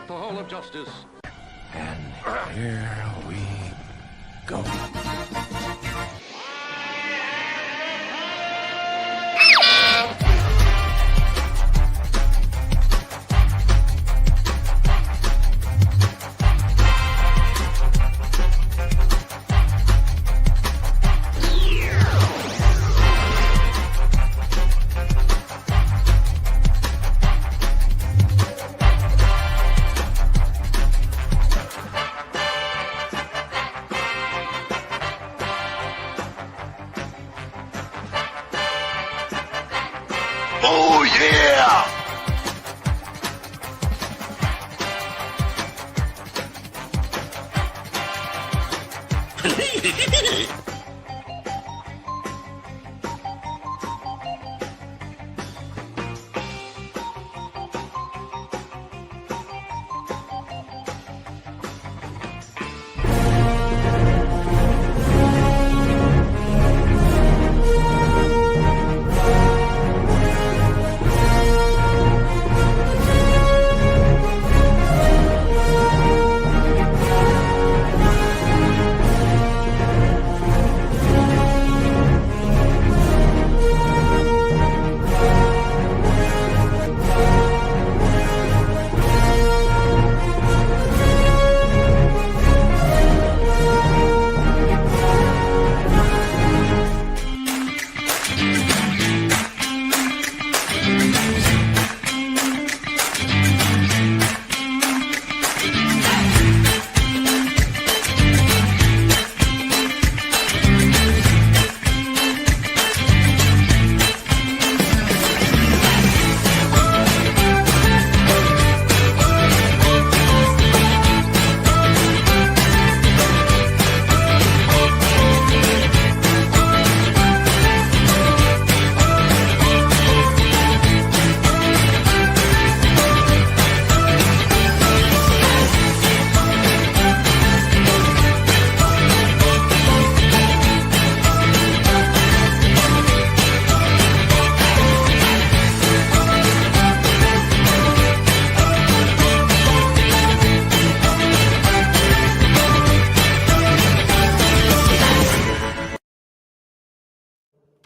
the whole of justice. And here we go. Oh, yeah!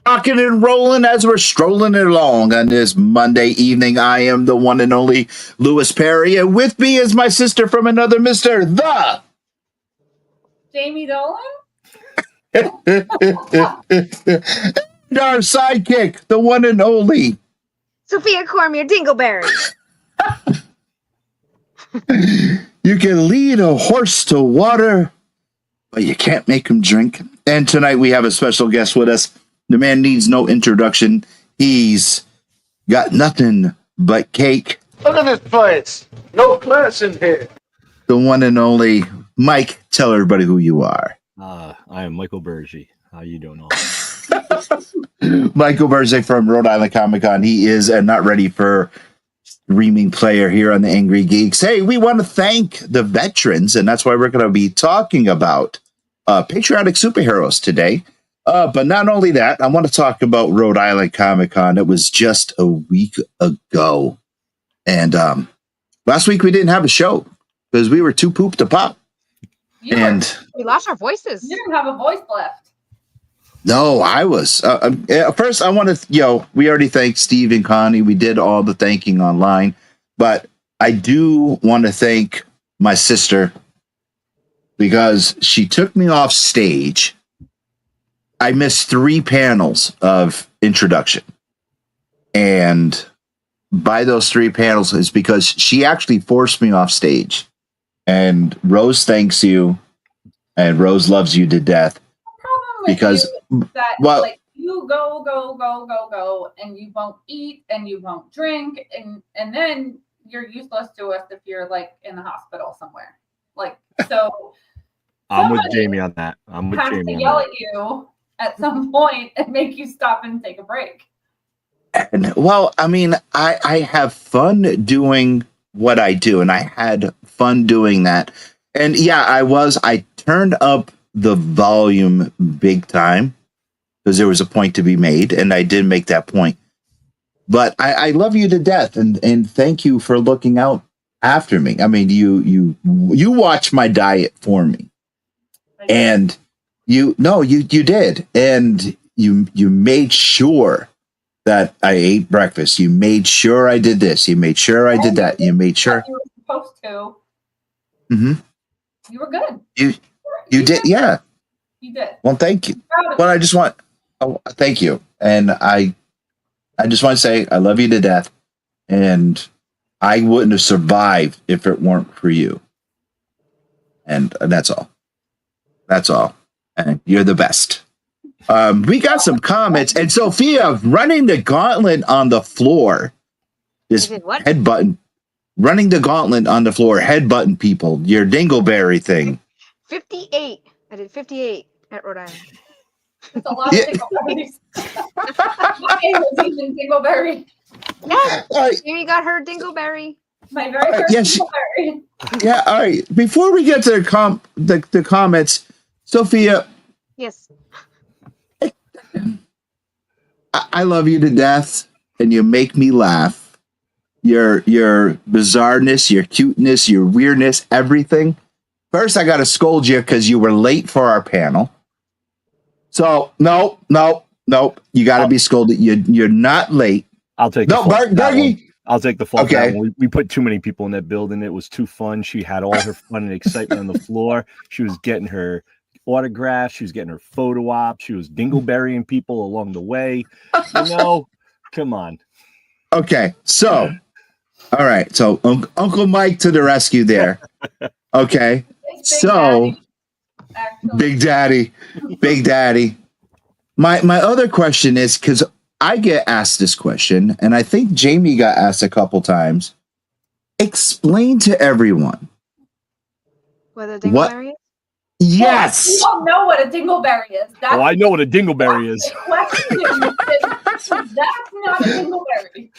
Rocking and rolling as we're strolling along on this Monday evening. I am the one and only Louis Perry, and with me is my sister from another mister, the Jamie Dolan? and our sidekick, the one and only Sophia Cormier Dingleberry. You can lead a horse to water, but you can't make him drink. And tonight we have a special guest with us. The man needs no introduction. He's got nothing but cake. Look at this place. No class in here. The one and only Mike. Tell everybody who you are. I am Michael Bergy. How you doing all? Michael Berge from Rhode Island Comic Con. He is a not ready for streaming player here on the Angry Geeks. Hey, we want to thank the veterans, and that's why we're going to be talking about Patriotic Superheroes today. But not only that, I want to talk about Rhode Island Comic Con. It was just a week ago. And last week we didn't have a show because we were too pooped to pop. We lost our voices. You didn't have a voice left. No, I was. First, I want to, we already thanked Steve and Connie. We did all the thanking online. But I do want to thank my sister because she took me off stage. I missed 3 panels of introduction. And by those 3 panels is because she actually forced me off stage. And Rose thanks you. And Rose loves you to death. Because that, like, you go, and you won't eat and you won't drink, and then you're useless to us if you're like in the hospital somewhere. Like, so I'm with Jamie on that. I'm with Jamie. To yell at you at some point and make you stop and take a break. And, well, I mean, I have fun doing what I do, and I had fun doing that. And yeah, I turned up the volume big time because there was a point to be made, and I did make that point. But I love you to death, and thank you for looking out after me. I mean, you watch my diet for me, and you did, and you made sure that I ate breakfast. You made sure I did this. You made sure I did that. You made sure you were supposed to. Mm-hmm. You were good. You did, yeah. You did. Well, thank you. Well, I just want, thank you, and I just want to say I love you to death, and I wouldn't have survived if it weren't for you, and that's all. That's all. And you're the best. We got some comments, and Sophia running the gauntlet on the floor. Just headbutting, running the gauntlet on the floor, headbutting people. Your dingleberry thing. 58. I did 58 at Rhode Island. It's a lot of dingleberries. My name was even dingleberry. Yes, Amy got her dingleberry. My very first dingleberry. Yeah, all right. Before we get to the comments, Sophia. Yes. I love you to death, and you make me laugh. Your bizarreness, your cuteness, your weirdness, everything. First, I got to scold you because you were late for our panel. So, nope. You got to be scolded. You're not late. I'll take Bergie. I'll take the fault. Okay. We put too many people in that building. It was too fun. She had all her fun and excitement on the floor. She was getting her autographs. She was getting her photo op. She was dingleberrying people along the way. Come on. Okay, so, all right. So, Uncle Mike to the rescue there. Okay. So, Big Daddy. My other question is, because I get asked this question, and I think Jamie got asked a couple times. Explain to everyone what a dingleberry is? Yes. You don't know what a dingleberry is. I know what a dingleberry is. That's not a dingleberry.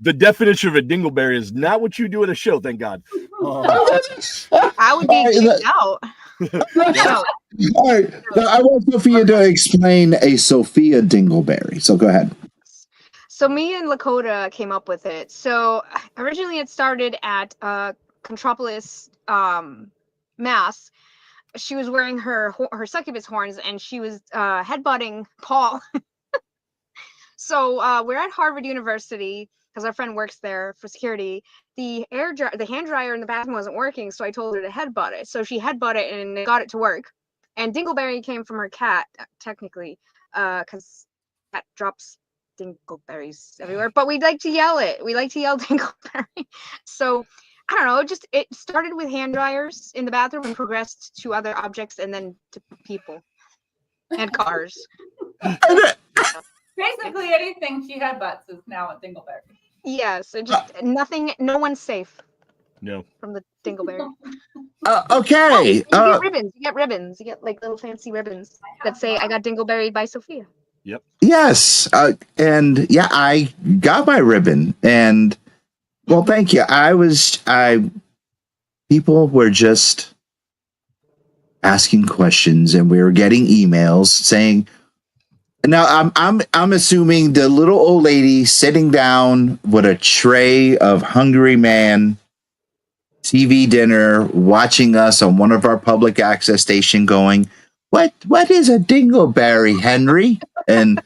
The definition of a dingleberry is not what you do at a show, thank God. I would be kicked out. All right. Now, I want Sophia to explain a Sophia dingleberry. So go ahead. So me and Lakota came up with it. So originally it started at Contropolis, Mass. She was wearing her succubus horns, and she was headbutting Paul. So we're at Harvard University because our friend works there for security. The hand dryer in the bathroom wasn't working, so I told her to headbutt it. So she headbutt it and got it to work. And dingleberry came from her cat, technically, because cat drops dingleberries everywhere. But we'd like to yell it. We like to yell dingleberry. So I don't know. It started with hand dryers in the bathroom and progressed to other objects and then to people and cars. Basically, anything she headbutts is now a dingleberry. Yes, nothing. No one's safe. No. From the dingleberry. Okay. You get ribbons. You get ribbons. You get like little fancy ribbons that say "I got dingleberried by Sophia." Yep. Yes, and yeah, I got my ribbon, and well, thank you. People were just asking questions, and we were getting emails saying. Now I'm assuming the little old lady sitting down with a tray of Hungry Man TV dinner, watching us on one of our public access station, going, "What is a dingleberry, Henry?" And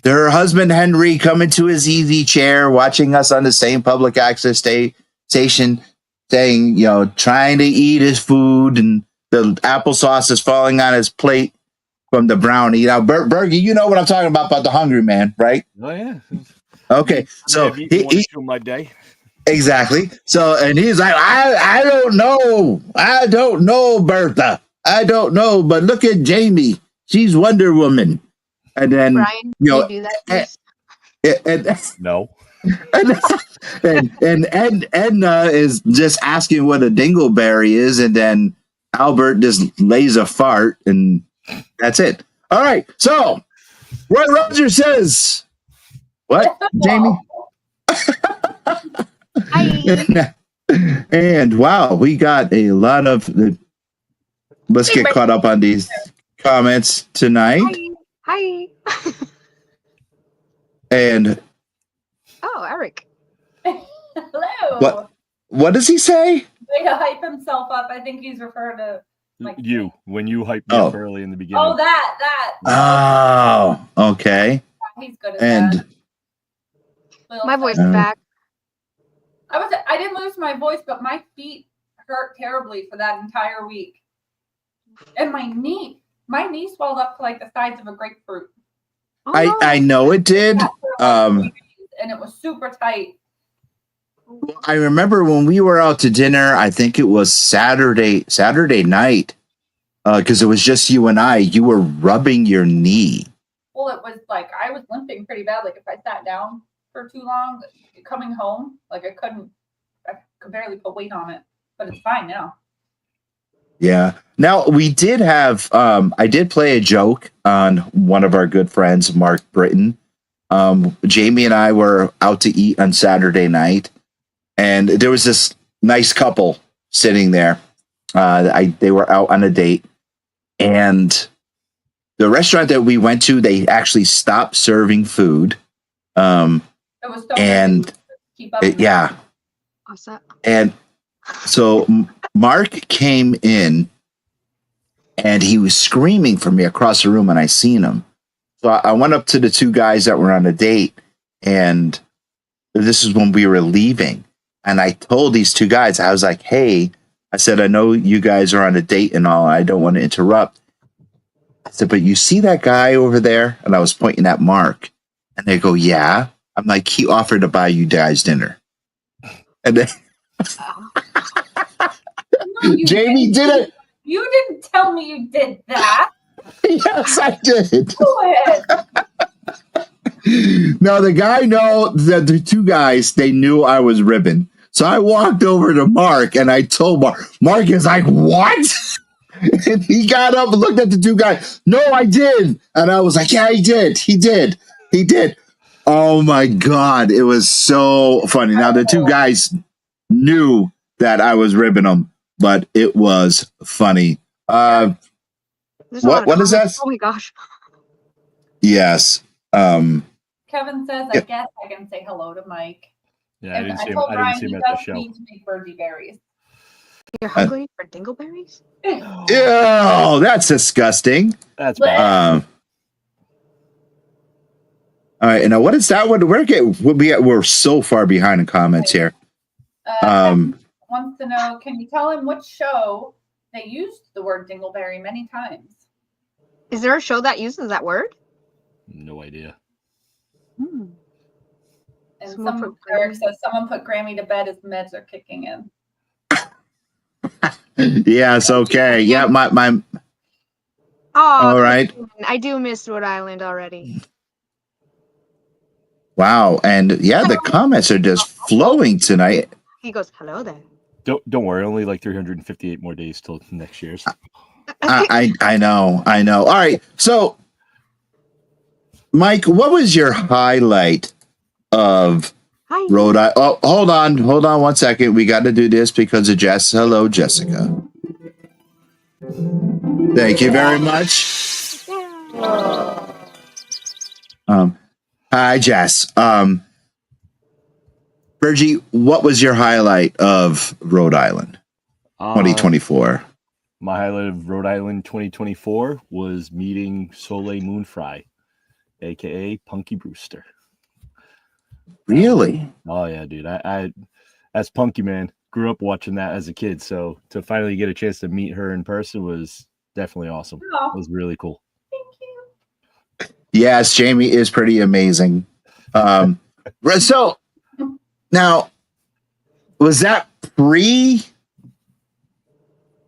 her husband Henry coming to his easy chair, watching us on the same public access station, saying, trying to eat his food, and the applesauce is falling on his plate. From the brownie. Now, Bergie, you know what I'm talking about the Hungry Man, right? Oh, yeah. Okay. So he my day. Exactly. So, and he's like, I don't know, Bertha. I don't know, but look at Jamie. She's Wonder Woman. And then, Brian, you do that, please? No. And Edna is just asking what a dingleberry is, and then Albert just lays a fart, and that's it. All right. So, Roy Roger says, what, Jamie? And wow, we got a lot of. Let's get caught up on these comments tonight. Hi. And oh, Eric. Hello. What? What does he say? Way to hype himself up. I think he's referring to like You, when you hyped me up early in the beginning. Oh, that. Oh, okay. He's good at And that. My voice is back. I didn't lose my voice, but my feet hurt terribly for that entire week. And my knee swelled up to like the size of a grapefruit. I know it did. And it was super tight. I remember when we were out to dinner, I think it was Saturday night, because it was just you and I. You were rubbing your knee. Well, it was like I was limping pretty bad. Like if I sat down for too long, coming home, like I could barely put weight on it, but it's fine now. Yeah. Now we did have, I did play a joke on one of our good friends, Mark Britton. Jamie and I were out to eat on Saturday night, and there was this nice couple sitting there. They were out on a date, and the restaurant that we went to, they actually stopped serving food. It was so and keep up. Yeah. And so Mark came in and he was screaming for me across the room, and I seen him. So I went up to the two guys that were on a date, and this is when we were leaving. And I told these two guys, I was like, hey, I said, I know you guys are on a date and all. I don't want to interrupt. I said, but you see that guy over there? And I was pointing at Mark. And they go, yeah. I'm like, he offered to buy you guys dinner. And then No, Jamie did it. You didn't tell me you did that. Yes, I did. Go ahead. No, the two guys, they knew I was ribbing. So I walked over to Mark and I told Mark. Mark is like, what? And he got up and looked at the two guys. No, I did. And I was like, yeah, he did. He did. Oh my God. It was so funny. Now the two guys knew that I was ribbing them, but it was funny. What is that? Oh my gosh. Yes. Kevin says, I guess I can say hello to Mike. Yeah, I didn't see him. told I Brian didn't see him he at the does show. need to make birdie berries. You're hungry for dingleberries? Ew, that's disgusting. That's bad. All right, and now what is that one? We're so far behind in comments here. Wants to know, can you tell him which show they used the word dingleberry many times? Is there a show that uses that word? No idea. And Eric says someone put Grammy to bed as meds are kicking in. Yes, okay. Yeah, my Oh, all right. I do miss Rhode Island already. Wow, and yeah, the comments are just flowing tonight. He goes, hello there. Don't worry, only like 358 more days till next year's. I know. All right, so Mike, what was your highlight of Rhode Island? Oh, hold on 1 second. We got to do this because of Jess. Hello, Jessica. Thank you very much. Hi, Jess. Virgie, what was your highlight of Rhode Island 2024? My highlight of Rhode Island 2024 was meeting Soleil Moonfry, aka Punky Brewster. Really? Oh yeah, dude. I as Punky, man, grew up watching that as a kid. So to finally get a chance to meet her in person was definitely awesome. Oh. It was really cool. Thank you. Yes, Jamie is pretty amazing. So now, was that pre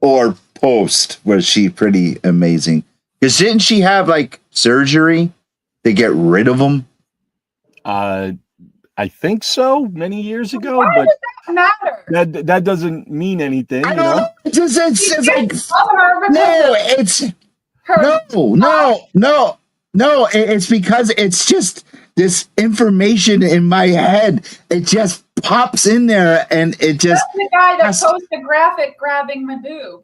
or post? Was she pretty amazing? Because didn't she have like surgery to get rid of them? I think so, many years ago. Why but does that matter? that doesn't mean anything. I You don't know? know. It's like Her no. It's no. It's because it's just this information in my head. It just pops in there, and it just. That's the guy that posted a graphic grabbing my boob.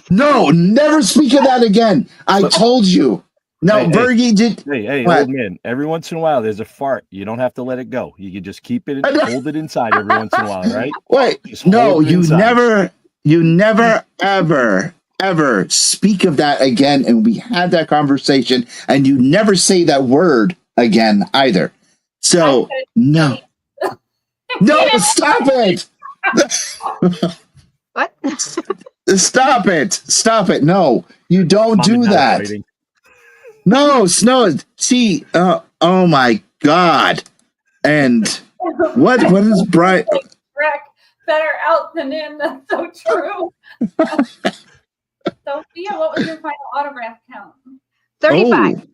No, never speak of that again. I told you. No, Hey, Bergie did. Hey, What? old man. Every once in a while, there's a fart. You don't have to let it go. You can just keep it, hold it inside every once in a while, right? Wait, Just no, hold it inside. you never, ever speak of that again. And we had that conversation, and you never say that word again either. So, no, no, stop it. What? Stop it. Stop it. No, you don't Mom and do Dad are that. fighting. No, see, oh my God. And what is Brian? Wreck, better out than in. That's so true. Sophia, what was your final autograph count? 35.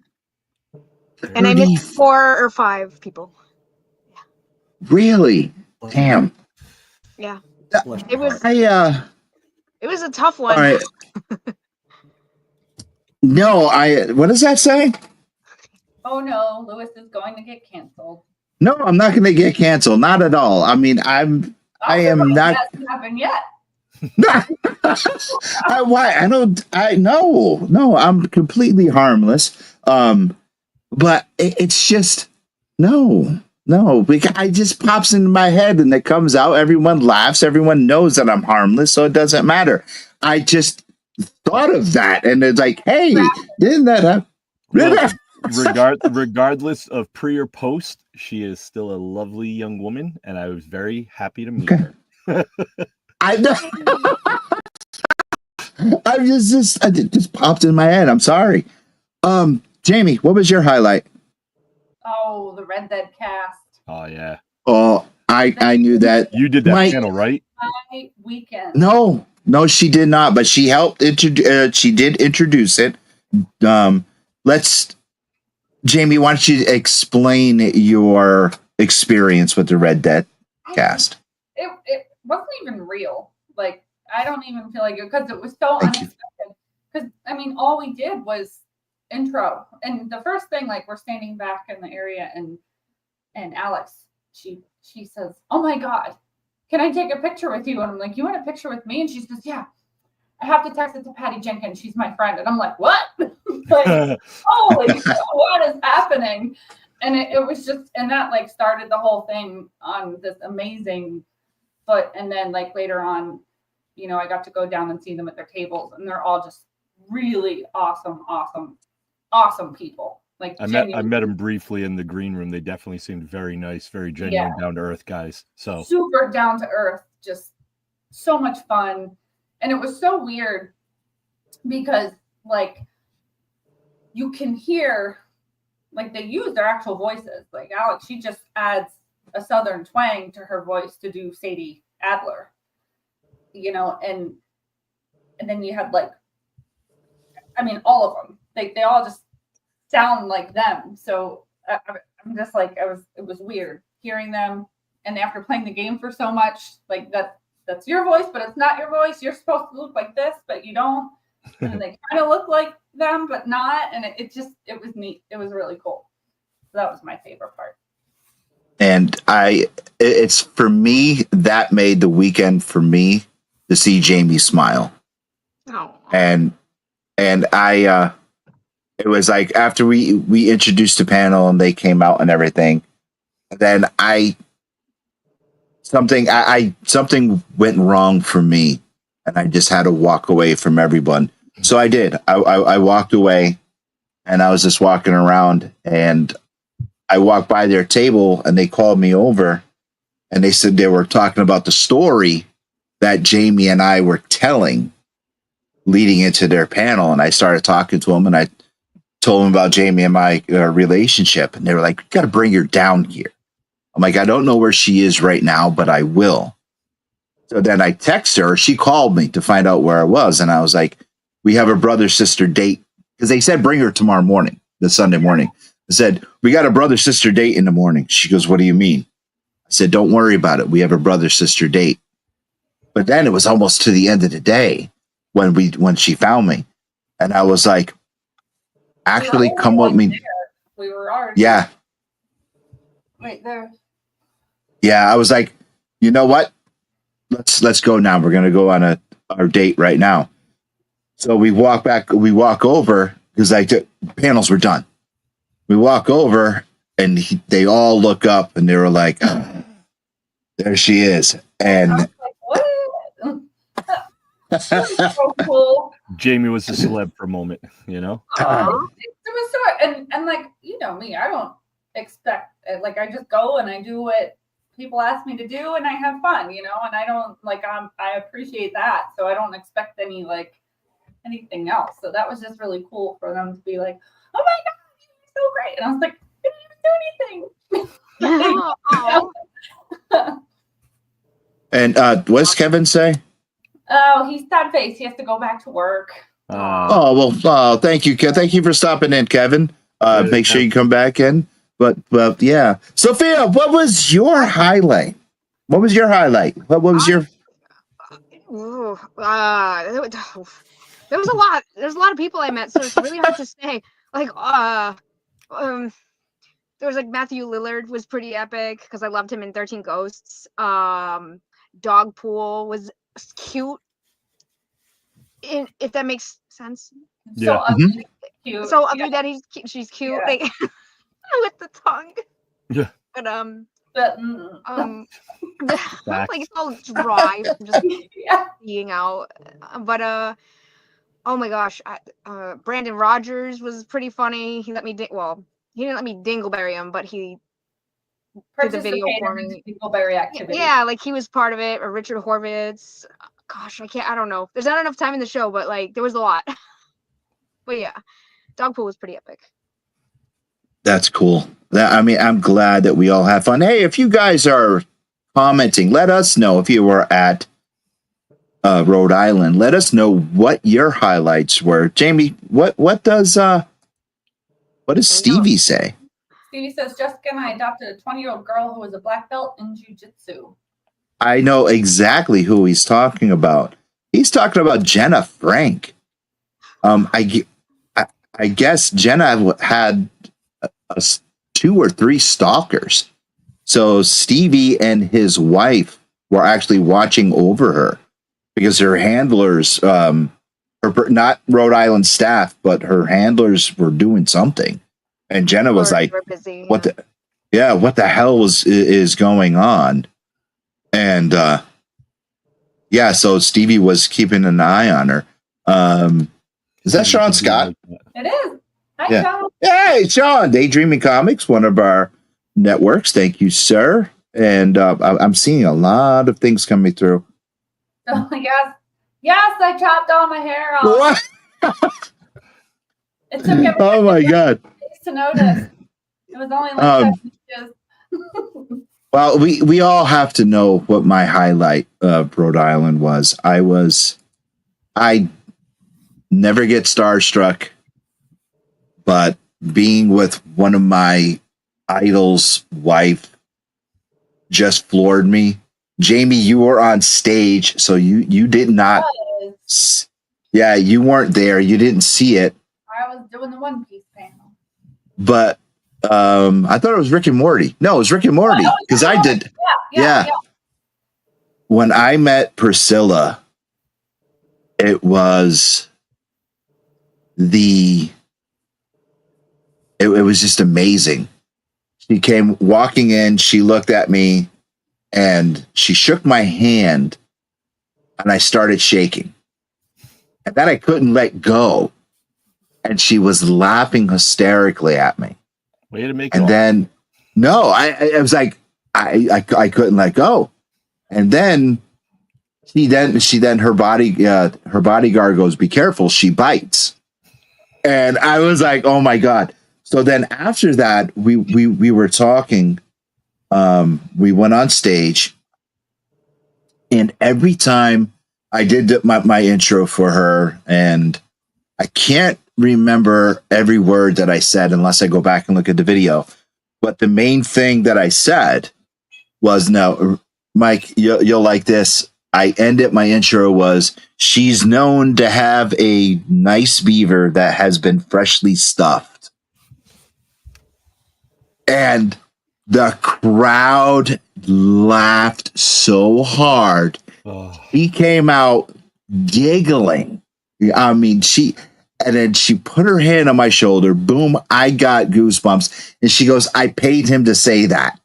Oh, And I missed 4 or 5 people. really? Damn. Yeah. Bless It your was heart. it was a tough All one. right. No, what does that say? Oh no, Lewis is going to get canceled. No, I'm not going to get canceled. Not at all. I mean, I am not. That hasn't happened yet. No, I'm completely harmless. But it's just, no, because it just pops into my head and it comes out. Everyone laughs. Everyone knows that I'm harmless. So it doesn't matter. I just thought of that. And it's like, hey, didn't that happen? Well, regardless of pre or post, she is still a lovely young woman, and I was very happy to meet her. I know. It just popped in my head. I'm sorry. Jamie, what was your highlight? Oh, the Red Dead cast. Oh yeah. Oh, I knew that. You did that panel, right? My weekend. No, she did not. But she helped. She did introduce it. Jamie, why don't you explain your experience with the Red Dead cast? It wasn't even real. Like, I don't even feel like it, because it was so Thank you. unexpected. Because, I mean, all we did was intro. And the first thing, like, we're standing back in the area, and Alex, she says, "Oh my God, can I take a picture with you?" And I'm like, "You want a picture with me?" And she says, "Yeah. I have to text it to Patty Jenkins. She's my friend." And I'm like, "What?" Like, holy, what is happening? And it was just, and that like started the whole thing on this amazing. But and then like later on, I got to go down and see them at their tables, and they're all just really awesome people. Like, I met them briefly in the green room. They definitely seemed very nice, very genuine, down to earth guys. So super down to earth, just so much fun. And it was so weird because like you can hear, like, they use their actual voices. Like Alex, she just adds a Southern twang to her voice to do Sadie Adler, and then you had like, I mean, all of them, they all just sound like them. So I'm just like, it was weird hearing them. And after playing the game for so much, like that's your voice, but it's not your voice. You're supposed to look like this, but you don't. And they kind of look like them, but not. And it was neat. It was really cool. So that was my favorite part. And it's for me, that made the weekend for me to see Jamie smile. Oh. And it was like after we introduced the panel and they came out and everything, then something went wrong for me, and I just had to walk away from everyone. So I did. I walked away, and I was just walking around, and I walked by their table, and they called me over, and they said they were talking about the story that Jamie and I were telling leading into their panel, and I started talking to them, and I told them about Jamie and my relationship, and they were like, "You got to bring her down here." I'm like, "I don't know where she is right now, but I will." So then I text her. She called me to find out where I was, and I was like, "We have a brother-sister date," because they said bring her tomorrow morning, the Sunday morning. I said, "We got a brother-sister date in the morning." She goes, "What do you mean?" I said, "Don't worry about it. We have a brother-sister date." But then it was almost to the end of the day when she found me, and I was like, "Actually, come with me." There. We were already right there. Yeah, I was like, "You know what? Let's go now. We're gonna go on our date right now." So we walk over because the panels were done. We walk over, and they all look up, and they were like, oh, there she is. And I was like, what? That was so cool. Jamie was a celeb for a moment, you know? It was so, and like, you know me, I don't expect it. Like, I just go and I do what people ask me to do, and I have fun, you know, and I don't like, I appreciate that. So I don't expect anything else. So that was just really cool for them to be like, oh my God, you're so great. And I was like, I didn't even do anything. And what does Kevin say? Oh, he's sad face. He has to go back to work. Thank you. Thank you for stopping in, Kevin. Make sure you come back in. But yeah. Sophia, what was your highlight? What was your highlight? What was your... There was a lot. There's a lot of people I met, so it's really hard to say. Like, there was like Matthew Lillard was pretty epic because I loved him in 13 Ghosts. Dogpool was cute, if that makes sense. So ugly, cute. So ugly that she's cute, like with the tongue. Yeah. But Back. like it's all dry from just being out. But oh my gosh, Brandon Rogers was pretty funny. He let me he didn't let me dingleberry him, but he did the video for me. Dingleberry activity. Yeah, like he was part of it. Or Richard Horvitz. Gosh, I don't know. There's not enough time in the show, but like there was a lot. But yeah, Dogpool was pretty epic. That's cool. I'm glad that we all have fun. Hey, if you guys are commenting, let us know if you were at Rhode Island. Let us know what your highlights were. Jamie, what does Stevie say? Stevie says, Jessica and I adopted a 20-year-old girl who was a black belt in jiu-jitsu. I know exactly who he's talking about. He's talking about Jenna Frank. I guess Jenna had 2 or 3 stalkers. So Stevie and his wife were actually watching over her because her handlers, not Rhode Island staff, but her handlers were doing something. And Jenna was like, busy, what the hell is going on? And so Stevie was keeping an eye on her. Is that Sean Scott? It is. Hi, Sean. Hey, Sean, Daydreaming Comics, one of our networks. Thank you, sir. And I'm seeing a lot of things coming through. Oh, yes, I chopped all my hair off. What? It took everyone Oh my God. to notice. It was only like 7 inches. Well, we all have to know what my highlight of Rhode Island was. I never get starstruck, but being with one of my idols' wife just floored me. Jamie, you were on stage, so you did not. Yeah, you weren't there. You didn't see it. I was doing the One Piece panel. But I thought it was Rick and Morty. No, it was Rick and Morty because I did. Yeah. When I met Priscilla, it was it was just amazing. She came walking in, she looked at me and she shook my hand and I started shaking. And then I couldn't let go. And she was laughing hysterically at me. Way to make and then I was like, I couldn't let go. And then her bodyguard goes, be careful, she bites. And I was like, oh my God. So then after that, we were talking, we went on stage, and every time I did my intro for her, and I can't remember every word that I said unless I go back and look at the video. But the main thing that I said was, no, Mike, you'll like this. I ended my intro was, she's known to have a nice beaver that has been freshly stuffed. And the crowd laughed so hard. He came out giggling. I mean, And then she put her hand on my shoulder. Boom, I got goosebumps. And she goes, I paid him to say that.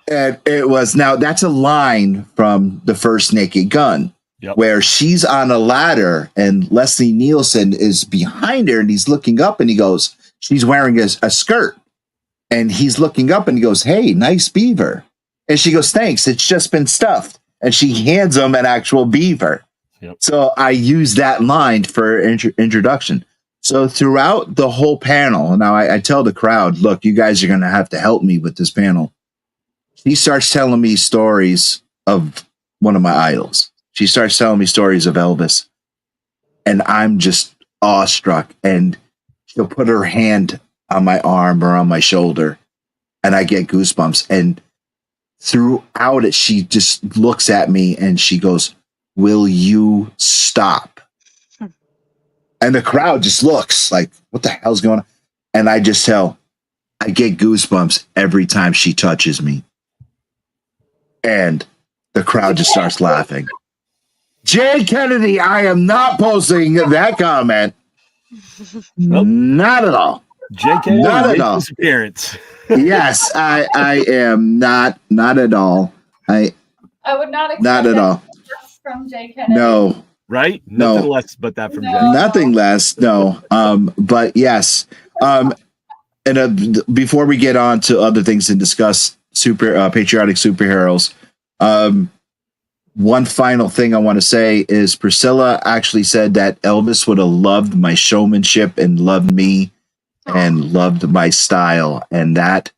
And it was, now that's a line from the first Naked Gun, where she's on a ladder and Leslie Nielsen is behind her and he's looking up and he goes, she's wearing a skirt. And he's looking up and he goes, hey, nice beaver. And she goes, thanks, it's just been stuffed. And she hands him an actual beaver. Yep. So I use that line for introduction. So throughout the whole panel, now I tell the crowd, look, you guys are going to have to help me with this panel. She starts telling me stories of one of my idols. She starts telling me stories of Elvis. And I'm just awestruck. And she'll put her hand on my arm or on my shoulder. And I get goosebumps. And throughout it, she just looks at me and she goes, will you stop? And the crowd just looks like, what the hell's going on? And I just tell, I get goosebumps every time she touches me. And the crowd just starts laughing. Jay Kennedy, I am not posting that comment. Nope. Not at all. Jay Kennedy, not at all. Appearance. Yes, I am not at all. I would not expect not at all from Jay Kennedy. No. Right? Nothing less but that from Jay. Nothing less. No. But yes. And before we get on to other things and discuss patriotic superheroes, one final thing I want to say is Priscilla actually said that Elvis would have loved my showmanship and loved me and loved my style. And that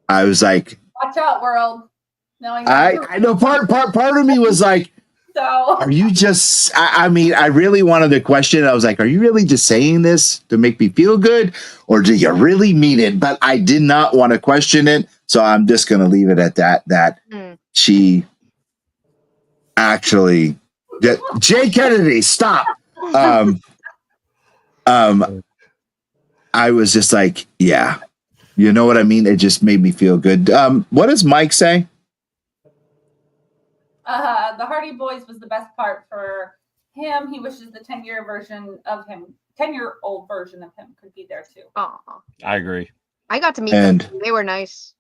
I was like, watch out, world. I know part of me was like, so are you just, I mean, I really wanted to question. I was like, are you really just saying this to make me feel good? Or do you really mean it? But I did not want to question it. So I'm just going to leave it at that she actually, Jay Kennedy, stop. I was just like, yeah, you know what I mean? It just made me feel good. What does Mike say? The Hardy Boys was the best part for him. He wishes the 10-year version of him, 10-year-old version of him could be there too. Aww. I agree. I got to meet them. They were nice.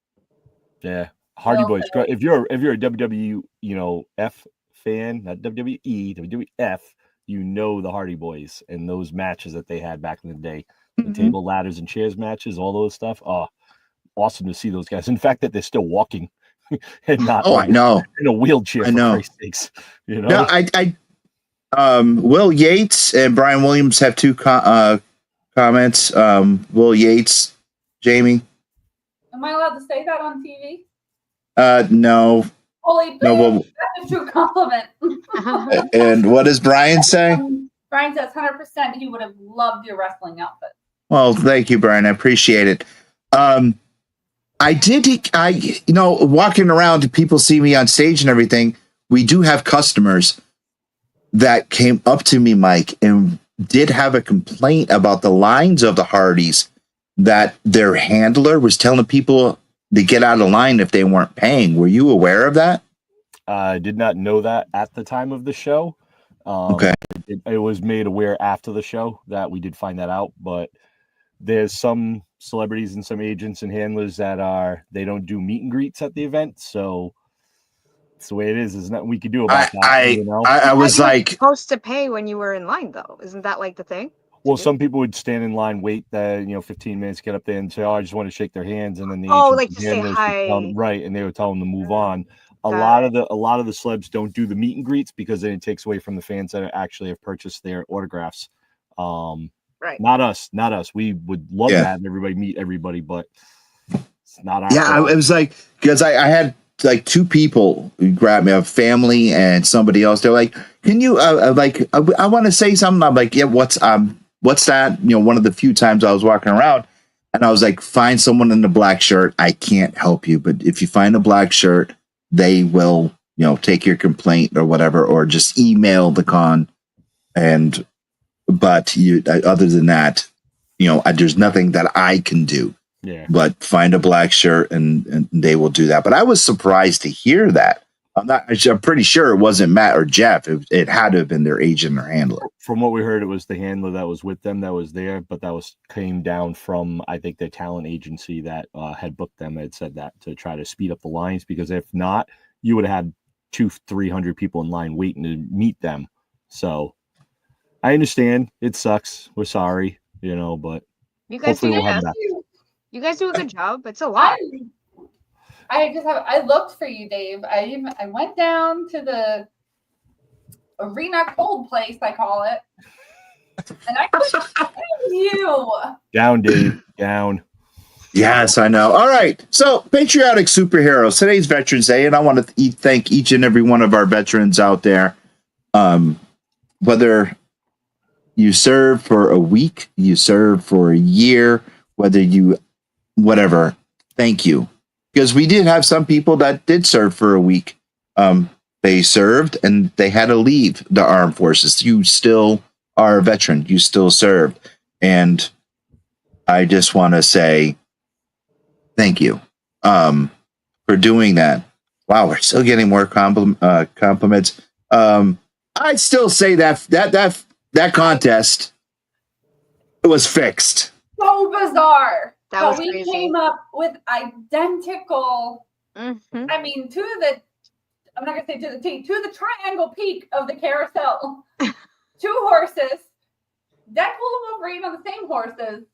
Yeah. Hardy Boys. If you're a WWF fan, not WWE, WWF, you know the Hardy Boys and those matches that they had back in the day. The table, ladders, and chairs matches, all those stuff. Oh, awesome to see those guys. In fact, that they're still walking and not I know. in a wheelchair. I know. For Christ's sakes, you know. No, I Will Yates and Brian Williams have two comments. Will Yates, Jamie. Am I allowed to say that on TV? No. Holy no, that's a true compliment. And what does Brian say? Brian says 100% he would have loved your wrestling outfit. Well, thank you, Brian. I appreciate it. Walking around, people see me on stage and everything. We do have customers that came up to me, Mike, and did have a complaint about the lines of the Hardys, that their handler was telling people to get out of line if they weren't paying. Were you aware of that? I did not know that at the time of the show. Okay. It was made aware after the show that we did find that out, but there's some celebrities and some agents and handlers that they don't do meet and greets at the event. So it's the way it is. There's nothing we could do about that. I was like, supposed to pay when you were in line though. Isn't that like the thing? Well, some people would stand in line, wait 15 minutes, get up there and say, "Oh, I just want to shake their hands," and then the like to say hi, right? And they would tell them to move on. A lot of the celebs don't do the meet and greets because then it takes away from the fans that actually have purchased their autographs. Right. Not us. We would love to have everybody meet everybody, but it's not our fault. It was like, because I had like two people who grabbed me, a family and somebody else. They're like, "Can you I want to say something." I'm like, "Yeah, what's that?" One of the few times I was walking around, and I was like, "Find someone in a black shirt. I can't help you, but if you find a black shirt, they will, take your complaint or whatever, or just email the con." But other than that, there's nothing that I can do. Yeah. But find a black shirt and they will do that. But I was surprised to hear that. I'm pretty sure it wasn't Matt or Jeff. It had to have been their agent or handler. From what we heard, it was the handler that was with them that was there, but that came down from, I think, their talent agency that had booked them. Had said that to try to speed up the lines, because if not, you would have had 200-300 people in line waiting to meet them. So I understand it sucks. We're sorry, but You guys hopefully we'll have that. You guys do a good job. It's a lot. I looked for you, Dave. I went down to the arena cold place, I call it, and I couldn't find you. Down, Dave. Down. Yes, I know. All right. So, Patriotic Superheroes. Today's Veterans Day, and I want to thank each and every one of our veterans out there. Whether you serve for a week, you serve for a year, whatever, thank you. Because we did have some people that did serve for a week. They served and they had to leave the armed forces. You still are a veteran. You still served. And I just want to say thank you for doing that. Wow, we're still getting more compliments. I'd still say that contest was fixed. So bizarre. That was we crazy. came up with identical. Mm-hmm. I mean, I'm not gonna say to the T, to the triangle peak of the carousel. 2 horses. Deadpool and Wolverine on the same horses.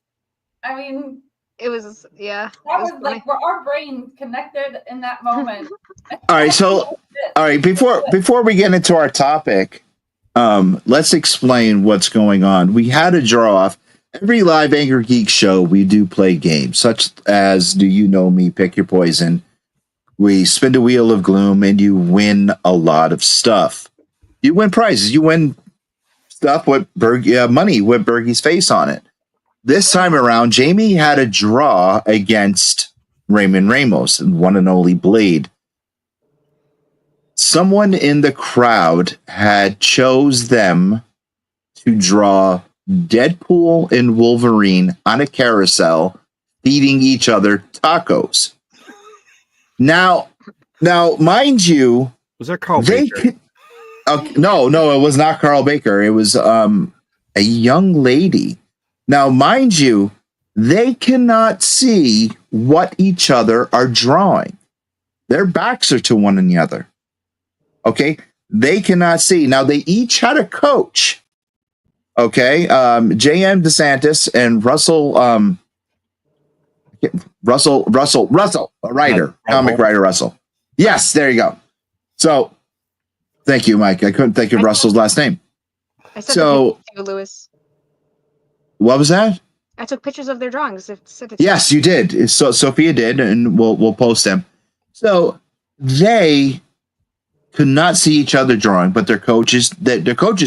I mean, It was, yeah. that was like where our brains connected in that moment. All right. Before we get into our topic, let's explain what's going on. We had a draw off. Every live Angry Geek show, we do play games, such as Do You Know Me? Pick Your Poison. We spin the Wheel of Gloom, and you win a lot of stuff. You win prizes. You win stuff with money with Bergie's face on it. This time around, Jamie had a draw against Raymond Ramos, one and only Blade. Someone in the crowd had chose them to draw Deadpool and Wolverine on a carousel feeding each other tacos. Now, mind you, Was that Carl Baker? No, it was not Carl Baker. It was a young lady. Now, mind you, they cannot see what each other are drawing. Their backs are to one another. Okay? They cannot see. Now, they each had a coach. Okay? J.M. DeSantis and Russell, a writer, comic writer Russell. Yes, there you go. So, thank you, Mike. I couldn't think of Russell's last name. I said to Lewis. What was that? I took pictures of their drawings. Yes, you did. So Sophia did, and we'll post them. So they could not see each other drawing, but their coaches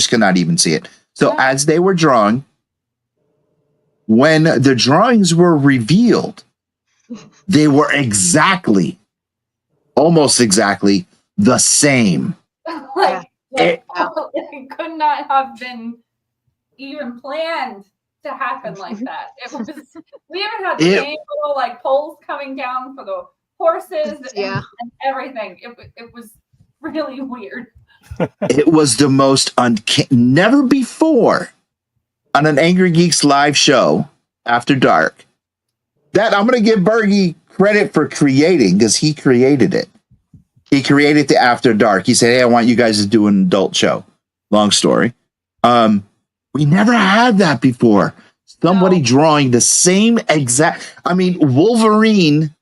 cannot even see it. So as they were drawing, when the drawings were revealed, they were almost exactly the same. It could not have been even planned to happen like that. It was. We even had the same little poles coming down for the horses and everything. It was really weird. It was the most never before on an Angry Geeks live show after dark. That I'm going to give Bergie credit for creating, because he created it. He created the After Dark. He said, "Hey, I want you guys to do an adult show." Long story. We never had that before. Somebody drawing the same exact. I mean, Wolverine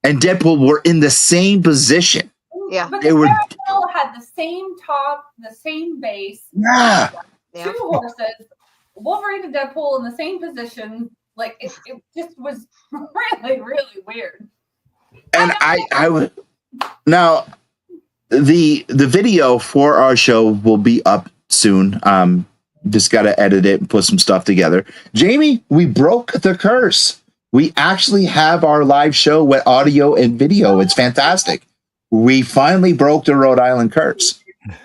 and Deadpool were in the same position. Yeah, but they had the same top, the same base. Yeah. 2 horses, Wolverine and Deadpool in the same position. Like it just was really, really weird. And I would now the video for our show will be up soon. Just got to edit it and put some stuff together. Jamie, we broke the curse. We actually have our live show with audio and video. It's fantastic. We finally broke the Rhode Island curse.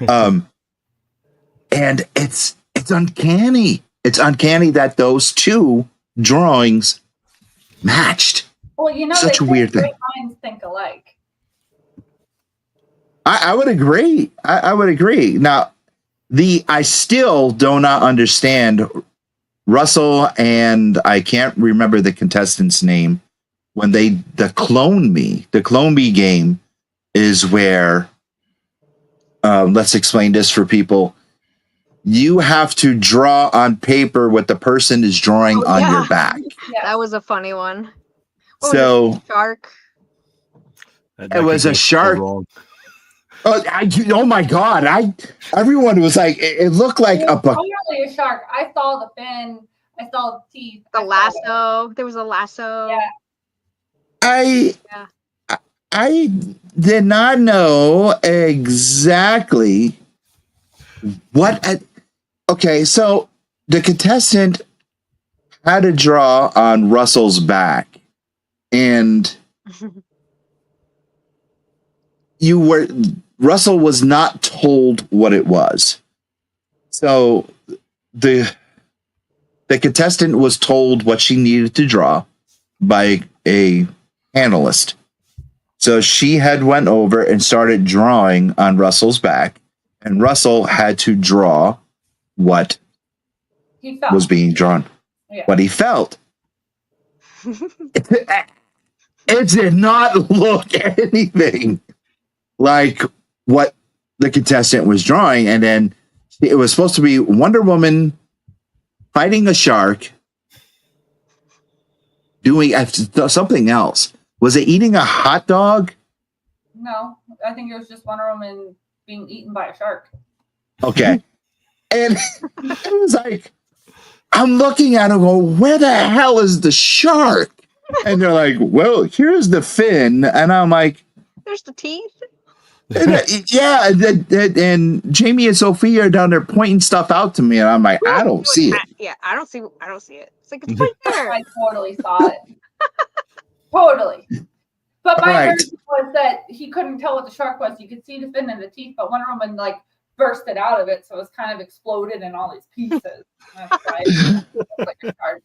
And it's uncanny. It's uncanny that those 2 drawings matched. Well, such a weird thing. Great minds think alike. I would agree. I would agree. Now, I still do not understand Russell, and I can't remember the contestant's name, when the Clone Me game is where, let's explain this for people. You have to draw on paper what the person is drawing on your back. Yeah. That was a funny one. What was So it, shark. it was a shark. Oh my God! Everyone was like, it looked like it was clearly a shark. I saw the fin. I saw the teeth. The lasso. There was a lasso. Yeah. I did not know exactly what. Okay, so the contestant had to draw on Russell's back, and Russell was not told what it was. So the contestant was told what she needed to draw by a analyst. So she had went over and started drawing on Russell's back, and Russell had to draw what He felt. was being drawn, what he felt. It did not look anything like what the contestant was drawing. And then it was supposed to be Wonder Woman fighting a shark, doing something else. Was it eating a hot dog? No, I think it was just Wonder Woman being eaten by a shark. Okay. And it was like, I'm looking at him going, where the hell is the shark? And they're like, well, here's the fin. And I'm like, there's the teeth. Yeah. And Jamie and Sophia are down there pointing stuff out to me. And I'm like, I don't see it. Yeah, I don't see it. It's like, it's right there. I totally saw it. Totally. But my version was that he couldn't tell what the shark was. You could see the fin and the teeth, but Wonder Woman bursted out of it, so it was kind of exploded in all these pieces. That's why it looked like a shark.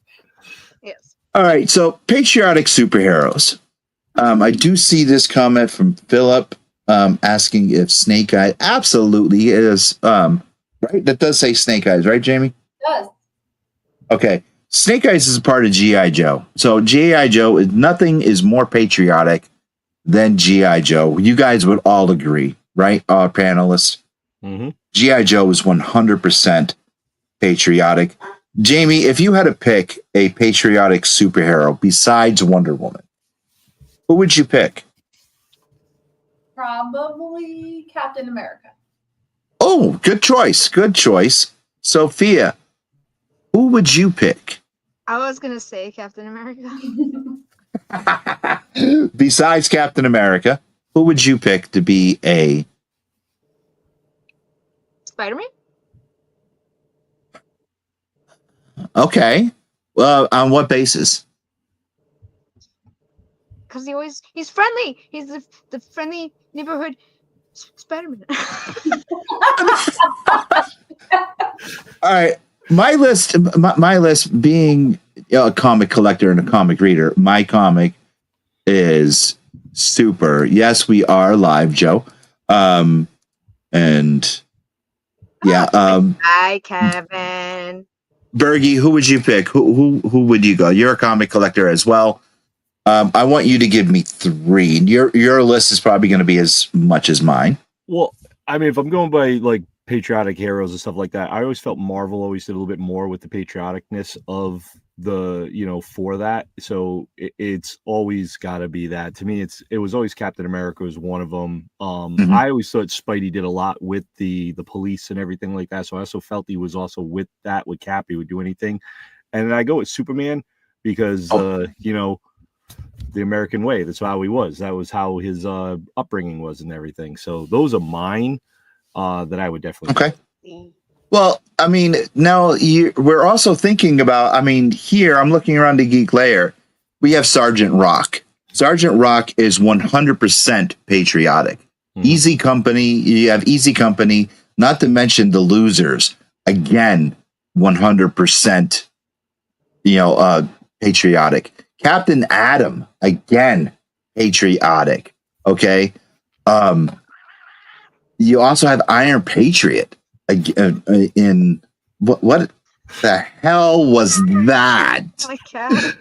Yes. All right, so Patriotic Superheroes. I do see this comment from Philip asking if Snake Eyes absolutely is right. That does say Snake Eyes, right, Jamie? It does. Okay. Snake Eyes is a part of G.I. Joe. So G.I. Joe is nothing is more patriotic than G.I. Joe. You guys would all agree, right? Our panelists. Mm-hmm. G.I. Joe is 100% patriotic. Jamie, if you had to pick a patriotic superhero besides Wonder Woman, who would you pick? Probably Captain America. Oh, good choice. Good choice. Sophia, who would you pick? I was going to say Captain America. Besides Captain America, who would you pick to be a Spider-Man? Okay. Well, on what basis? Because he's friendly. He's the friendly neighborhood Spider-Man. All right. My list being a comic collector and a comic reader, my comic is super. Yes, we are live, Joe. And yeah. Hi, Kevin. Bergie, who would you pick? Who would you go? You're a comic collector as well. I want you to give me 3. Your list is probably going to be as much as mine. Well, I mean, if I'm going by patriotic heroes and stuff like that, I always felt Marvel always did a little bit more with the patrioticness of the for that. So it's always got to be that. To me, it was always Captain America was one of them. I always thought Spidey did a lot with the police and everything like that. So I also felt he was also with that with Cap. He would do anything. And then I go with Superman because the American way. That's how he was. That was how his upbringing was and everything. So those are mine that I would definitely. Okay. Well, I mean, now we're also thinking about, here I'm looking around the Geek Layer. We have Sergeant Rock. Sergeant Rock is 100% patriotic. Easy Company. You have Easy Company, not to mention the Losers. Again, 100%, patriotic. Captain Atom, again, patriotic. Okay. you also have Iron Patriot in what the hell was that? My cat.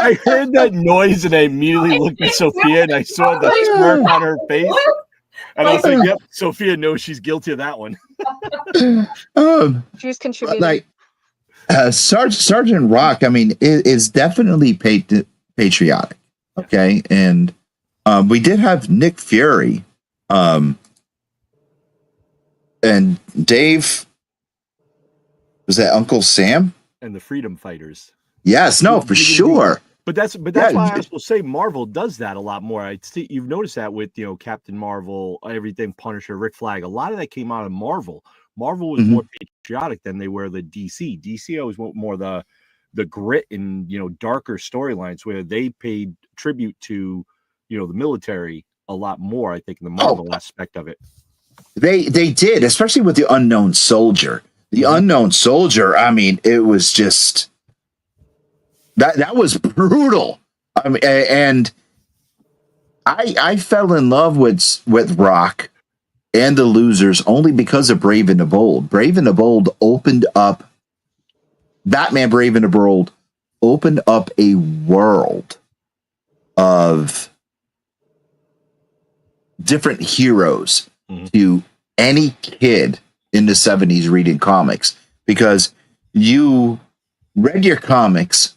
I heard that noise and I immediately looked at Sophia and I saw the smirk on her face. And I was like, yep, Sophia knows she's guilty of that one. She's contributing. Like Sergeant Rock, I mean, is definitely patriotic. Okay. And we did have Nick Fury. And Dave, was that Uncle Sam? And the Freedom Fighters. Yes, no, for sure. But that's why I will say Marvel does that a lot more. I see you've noticed that with Captain Marvel, everything, Punisher, Rick Flag. A lot of that came out of Marvel. Marvel was more patriotic than they were the DC. DC always went more the grit and darker storylines where they paid tribute to the military a lot more. I think in the Marvel aspect of it. They did, especially with the Unknown Soldier. The Unknown Soldier, I mean, it was just that was brutal. I mean, and I fell in love with Rock and the Losers only because of Brave and the Bold. Brave and the Bold opened up Batman Brave and the Bold opened up a world of different heroes to any kid in the 70s reading comics, because you read your comics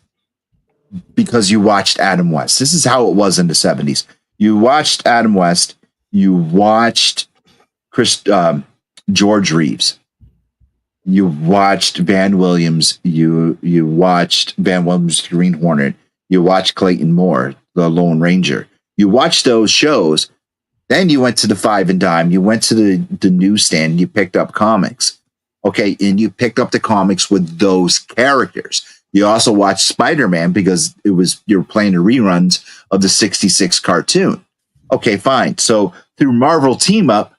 because you watched Adam West. This is how it was in the 70s. You watched Adam West, you watched George Reeves, you watched Van Williams, you watched Van Williams' Green Hornet, you watched Clayton Moore, the Lone Ranger. You watched those shows. Then you went to the Five and Dime. You went to the newsstand. You picked up comics. Okay, and you picked up the comics with those characters. You also watched Spider-Man because you were playing the reruns of the 66 cartoon. Okay, fine. So through Marvel Team Up,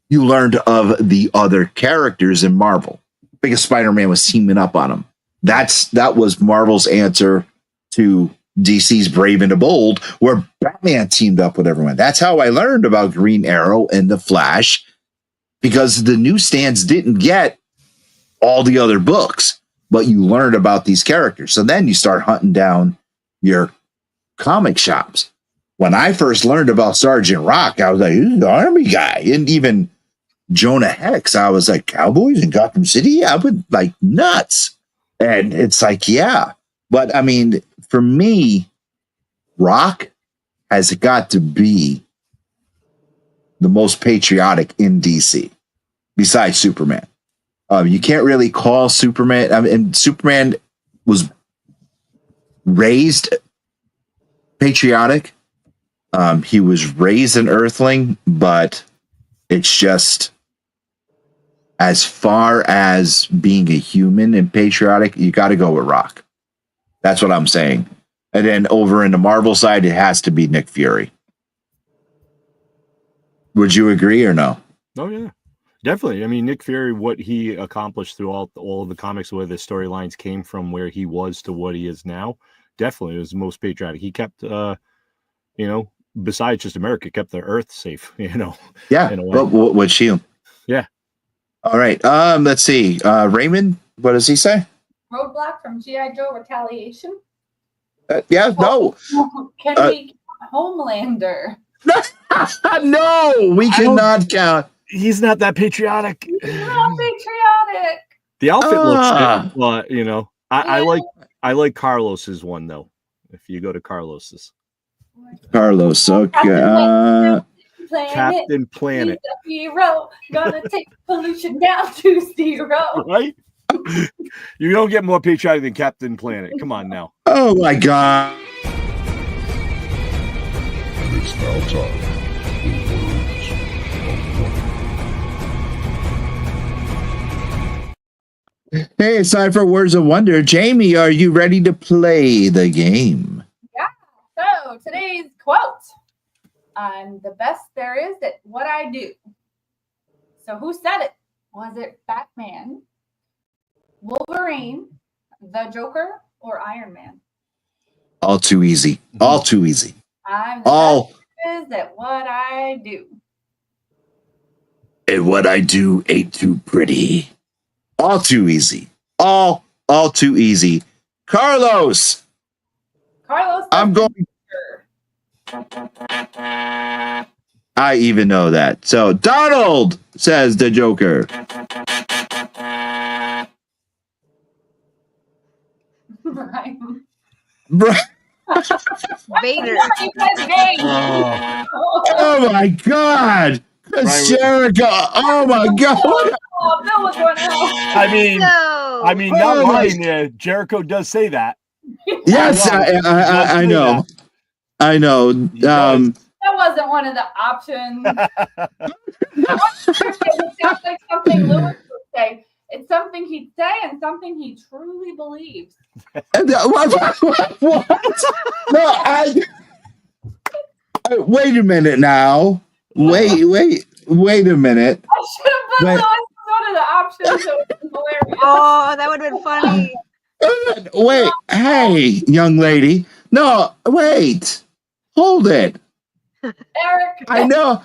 you learned of the other characters in Marvel because Spider-Man was teaming up on them. That was Marvel's answer to DC's Brave and the Bold, where Batman teamed up with everyone. That's how I learned about Green Arrow and the Flash, because the newsstands didn't get all the other books, but you learned about these characters. So then you start hunting down your comic shops. When I first learned about Sergeant Rock, I was like, who's the army guy? And even Jonah Hex, I was like, Cowboys in Gotham City? I would like nuts. And it's like, yeah. But I mean, for me, Rock has got to be the most patriotic in DC, besides Superman. You can't really call Superman. I mean, Superman was raised patriotic. He was raised an Earthling, but it's just as far as being a human and patriotic, you got to go with Rock. That's what I'm saying. And then over in the Marvel side, it has to be Nick Fury. Would you agree or no? Oh, yeah. Definitely. I mean, Nick Fury, what he accomplished through all of the comics, where the storylines came from where he was to what he is now, definitely was the most patriotic. He kept, besides just America, kept the Earth safe, Yeah, with Shield. Yeah. All right. Let's see. Raymond, what does he say? Roadblock from G.I. Joe Retaliation. No. Can we get Homelander? No, we cannot count. He's not that patriotic. He's not patriotic. The outfit looks good, but I like Carlos's one though. If you go to Carlos's. Carlos, okay. Captain Planet. He's a hero. Gonna take pollution down to 0. Right? You don't get more patriotic than Captain Planet. Come on now. Oh my God. It's now time for words. Hey, it's time for Words of Wonder. Jamie, are you ready to play the game? Yeah. So today's quote: "I'm the best there is at what I do." So who said it? Was it Batman, Wolverine, the Joker, or Iron Man? All too easy. All too easy. I'm the All best there is at what I do. And what I do ain't too pretty. All too easy. All too easy. Carlos, Carlos, I'm going. I even know that. So Donald says the Joker. Brian. Vader. Oh my God. Jericho. Oh my God. Bill was going out. I mean, not lying. Jericho does say that. Yes, I know. I know. That wasn't one of the options. It sounds like something Lewis would say. It's something he'd say and something he truly believes. What? No, wait a minute now. Wait a minute. I should have put Lewis as one of the options. So it was hilarious. Oh, that would have been funny. Wait, hey, young lady. No, wait. Hold it. Eric. I know.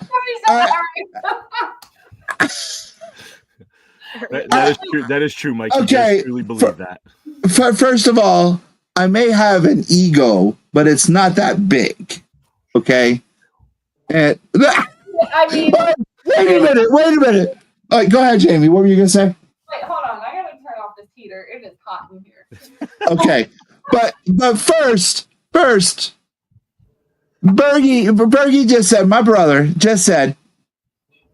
That is true, Mike. Okay. I truly believe that. First of all, I may have an ego, but it's not that big. Okay? And I mean, wait a minute. All right, go ahead, Jamie. What were you gonna say? Wait, hold on. I gotta turn off this heater. It is hot in here. Okay. But first, Bergie just said, my brother just said,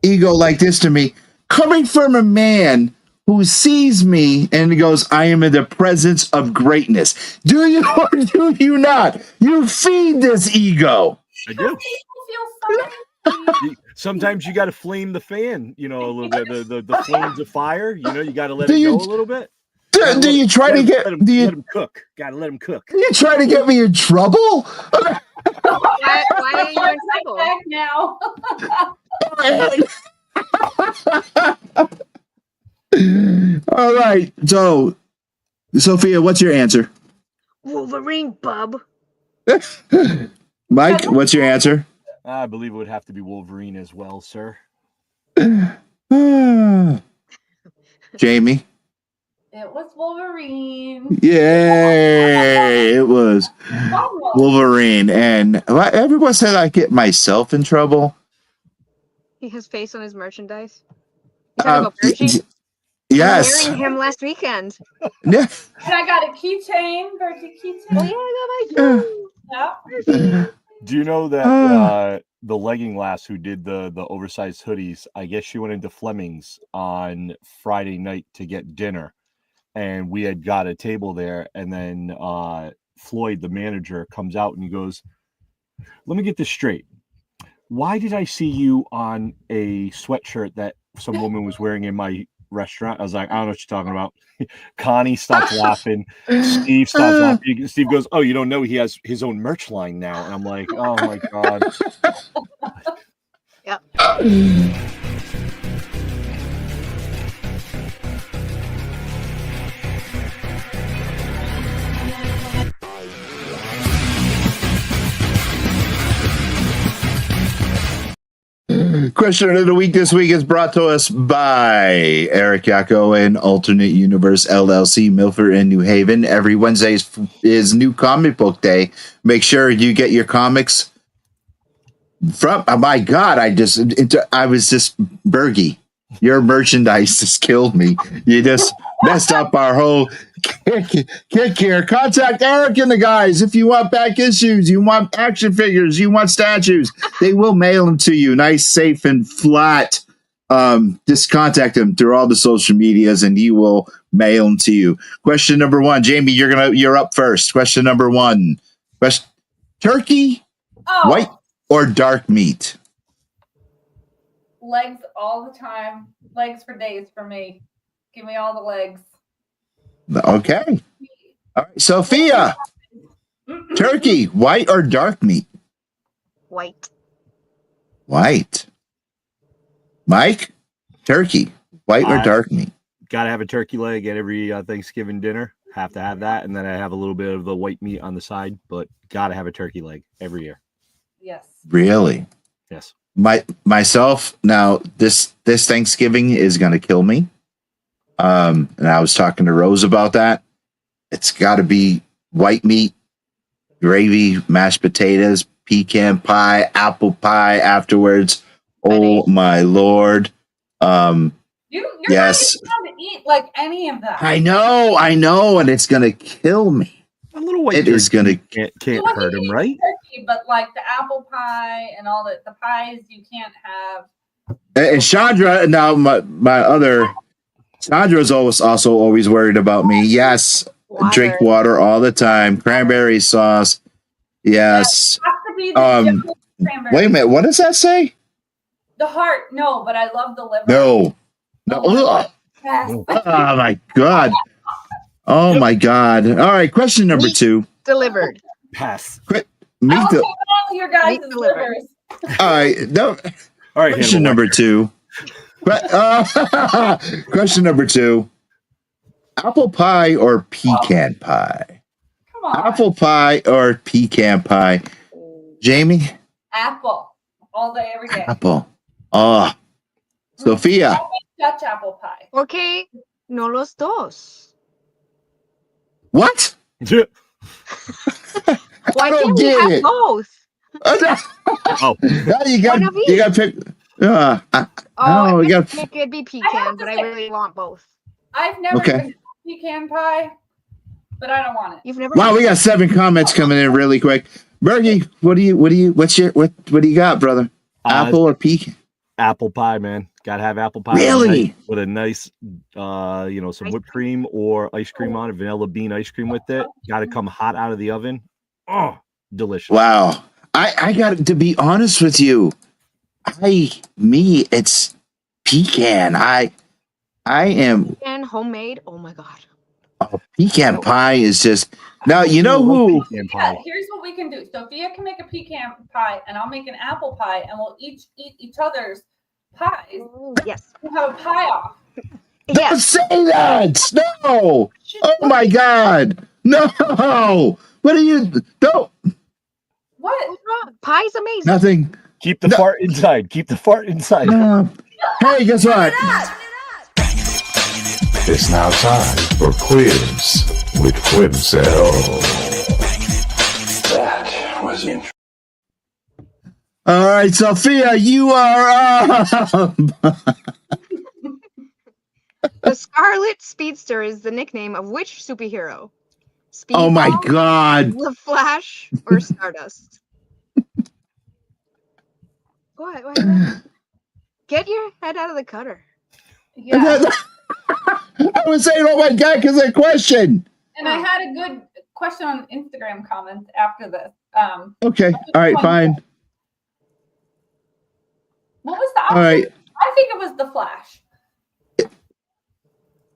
ego like this to me, coming from a man who sees me and he goes, I am in the presence of greatness. Do you or do you not? You feed this ego. I do. People feel Sometimes you got to flame the fan, a little bit. The flames of fire, you got to let it go a little bit. Do you try to get? Let him cook? Got to let him cook. Do you try to get me in trouble? Why are you in trouble? back now. All right. So, Sophia, what's your answer? Wolverine, bub. Mike, what's your answer? I believe it would have to be Wolverine as well, sir. Jamie? It was Wolverine. Yay! It was Wolverine. And everyone said I get myself in trouble. He has face on his merchandise. You talking about Bergie? Yes. Wearing him last weekend. Yeah. And I got a keychain. Bertie keychain. Oh yeah, I got my Yeah. Do you know that the legging lass who did the oversized hoodies, I guess she went into Fleming's on Friday night to get dinner, and we had got a table there, and then Floyd, the manager, comes out and he goes, let me get this straight. Why did I see you on a sweatshirt that some woman was wearing in my restaurant? I was like, I don't know what you're talking about. Connie stops laughing. Steve stops laughing. Steve goes, oh, you don't know he has his own merch line now. And I'm like, oh my God. Yep. Question of the week this week is brought to us by Eric Yako and Alternate Universe LLC, Milford and New Haven. Every Wednesday is New Comic Book Day. Make sure you get your comics from. Oh my God, I was just Bergie. Your merchandise just killed me. You just messed up our whole kick here. Contact Eric and the guys if you want back issues, you want action figures, you want statues. They will mail them to you, nice, safe, and flat. Just contact him through all the social medias, and he will mail them to you. Question number one, Jamie, you're up first. Question number one: turkey, white or dark meat? Legs all the time. Legs for days for me. Give me all the legs. Okay. All right. Sophia, turkey, white or dark meat? White. White. Mike, turkey, white or dark meat? Got to have a turkey leg at every Thanksgiving dinner. Have to have that. And then I have a little bit of the white meat on the side, but got to have a turkey leg every year. Yes. Really? Yes. Myself, now this Thanksgiving is gonna kill me. And I was talking to Rose about that. It's gotta be white meat, gravy, mashed potatoes, pecan pie, apple pie afterwards. Oh my Lord. You're yes. not allowed to eat like any of that. I know, and it's gonna kill me. A little white It is turkey gonna can't hurt him, right? Turkey, but like the apple pie and all the pies you can't have. and Chandra, now my other Chandra's always worried about me. Yes, drink water all the time. Cranberry sauce. Yes. It has to be the cranberry. Wait a minute. What does that say? The heart, no, but I love the liver. No. Ugh. Yes. Oh my God. Oh my God. All right. Question number 2. Delivered. Pass. I'll take all your guys' livers. All right. No. All right. Question number 2. Question number 2. Apple pie or pecan pie? Come on. Apple pie or pecan pie? Jamie? Apple. All day, every day. Apple. Oh. Sophia. Dutch apple pie. Okay, no los dos. What? Why can't we have both? Oh, you got to pick. Oh, you got. It could be pecan, but I really want both. I've never been pecan pie, but I don't want it. You've never. Wow, we got 7 comments coming in really quick. Bergie, what do you got, brother? Apple or pecan? Apple pie, man. Gotta have apple pie. Really? With a nice, some whipped cream or ice cream on it, vanilla bean ice cream with it. Gotta come hot out of the oven. Oh, delicious. Wow. I got to be honest with you. It's pecan. I am. Pecan homemade. Oh my God. Oh, pecan pie is just. Now, you know who? Yeah, here's what we can do. Sophia can make a pecan pie, and I'll make an apple pie, and we'll each eat each other's pies. Ooh, yes. We'll have a pie off. Don't say that. No. Oh my God. No. What are you? Don't. What? Pie's amazing. Nothing. Keep the fart inside. Keep the fart inside. Hey, guess what? It's now time for Quiz with Quimcell. That was interesting. All right, Sophia, you are The Scarlet Speedster is the nickname of which superhero? Oh my God. The Flash or Stardust? What? Get your head out of the cutter. Yeah. I was saying, oh my God, because of that question. And I had a good question on Instagram comments after this. Okay. All right, fine. What was the option? All right. I think it was the Flash.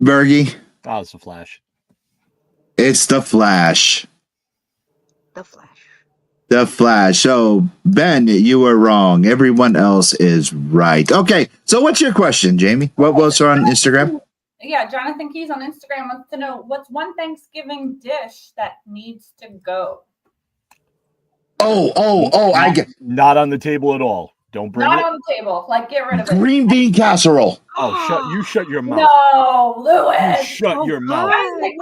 Bergie. Oh, it's the Flash. It's the Flash. The Flash. The Flash. So, Ben, you were wrong. Everyone else is right. Okay. So, what's your question, Jamie? What was on Instagram? Yeah, Jonathan Keys on Instagram wants to know what's one Thanksgiving dish that needs to go. I get Not on the table at all. Don't bring Not it. on the table. Like, get rid of it. green bean casserole. Oh, shut your mouth. No, Lewis. You shut your mouth.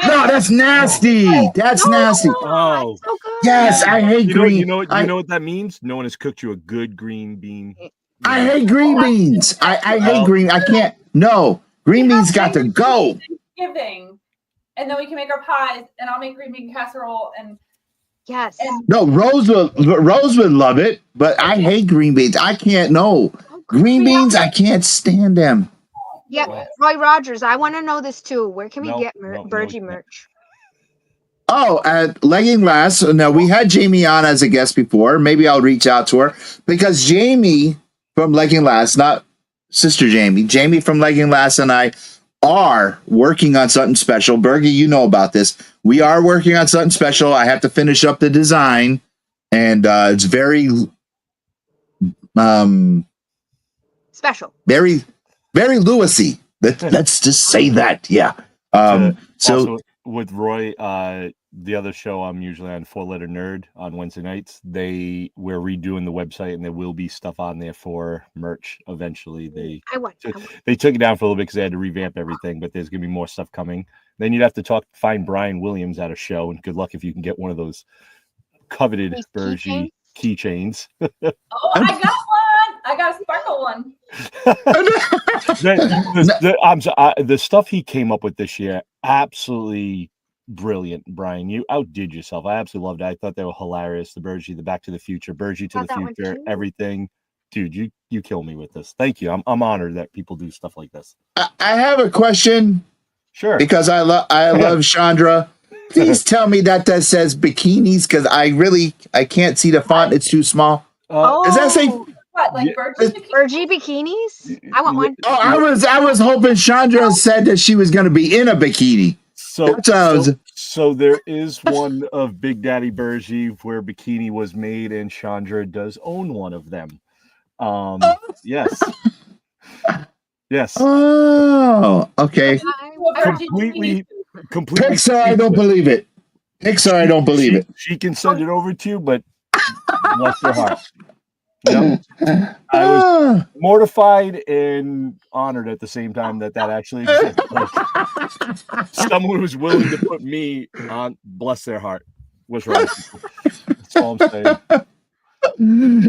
No, that's nasty. That's nasty. Oh, So good. Yes, I hate green. You know what that means? No one has cooked you a good green bean. I hate green beans. I hate green. I can't. No, green beans got to go. Thanksgiving, and then we can make our pies, and I'll make green bean casserole. And Yes. No, Rose would love it, but I hate green beans. I can't. No, green beans. I can't stand them. Yeah, Roy Rogers, I want to know this too. Where can we get Virgie merch? Oh, at Legging Glass. Now, we had Jamie on as a guest before. Maybe I'll reach out to her because Jamie from Legging Glass, not Sister Jamie from Legging Glass and I are working on something special. Bergie, you know about this. We are working on something special. I have to finish up the design, and it's very special. Very, very Lewisy. Let's just say that. Yeah. Also with Roy, the other show I'm usually on, 4-Letter Nerd, on Wednesday nights, we're redoing the website, and there will be stuff on there for merch eventually. They took it down for a little bit because they had to revamp everything, but there's gonna be more stuff coming. Then you'd have to find Brian Williams at a show, and good luck if you can get one of those coveted Bergie keychains. Oh, I got one. I got a sparkle one. The stuff he came up with this year, absolutely brilliant, Brian. You outdid yourself. I absolutely loved it. I thought they were hilarious. The Bergie, the Back to the Future, Bergie to the Future, everything. Dude, you kill me with this. Thank you. I'm honored that people do stuff like this. I have a question. Sure. Because I love Chandra. Please tell me that says bikinis, because I can't see the font. It's too small. Does that say what, like Bergie bikinis? I want one. Oh, I was hoping Chandra said that she was going to be in a bikini. So there is one of Big Daddy Bergie where bikini was made, and Chandra does own one of them. Yes. Yes. Oh, okay. Completely. Pixar, I don't believe it. Pixar, I don't believe it. She can send it over to you, but bless her heart. Yep. I was mortified and honored at the same time that actually exists. Like, someone who's willing to put me on, bless their heart. What's wrong? That's all I'm saying.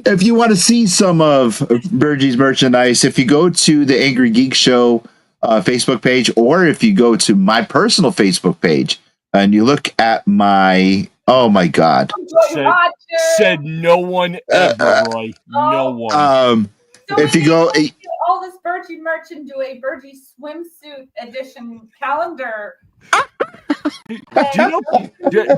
If you want to see some of Bergie's merchandise, if you go to the Angry Geek Show Facebook page, or if you go to my personal Facebook page and you look at my, oh my God. Said no one ever, Roy. No one. So if you go all this Bergie merch into a Bergie swimsuit edition calendar. Do you know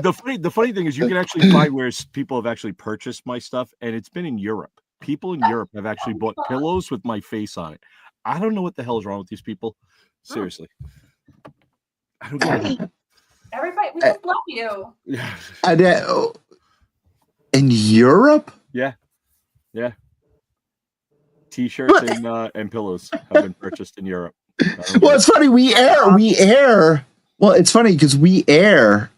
the funny thing is you can actually find where people have actually purchased my stuff, and it's been in Europe. People in Europe have actually bought pillows with my face on it. I don't know what the hell is wrong with these people. Seriously. I don't get it. Everybody, we just love you. In Europe? Yeah. T-shirts and pillows have been purchased in Europe. Well, it's funny. We air. Well, it's funny because we air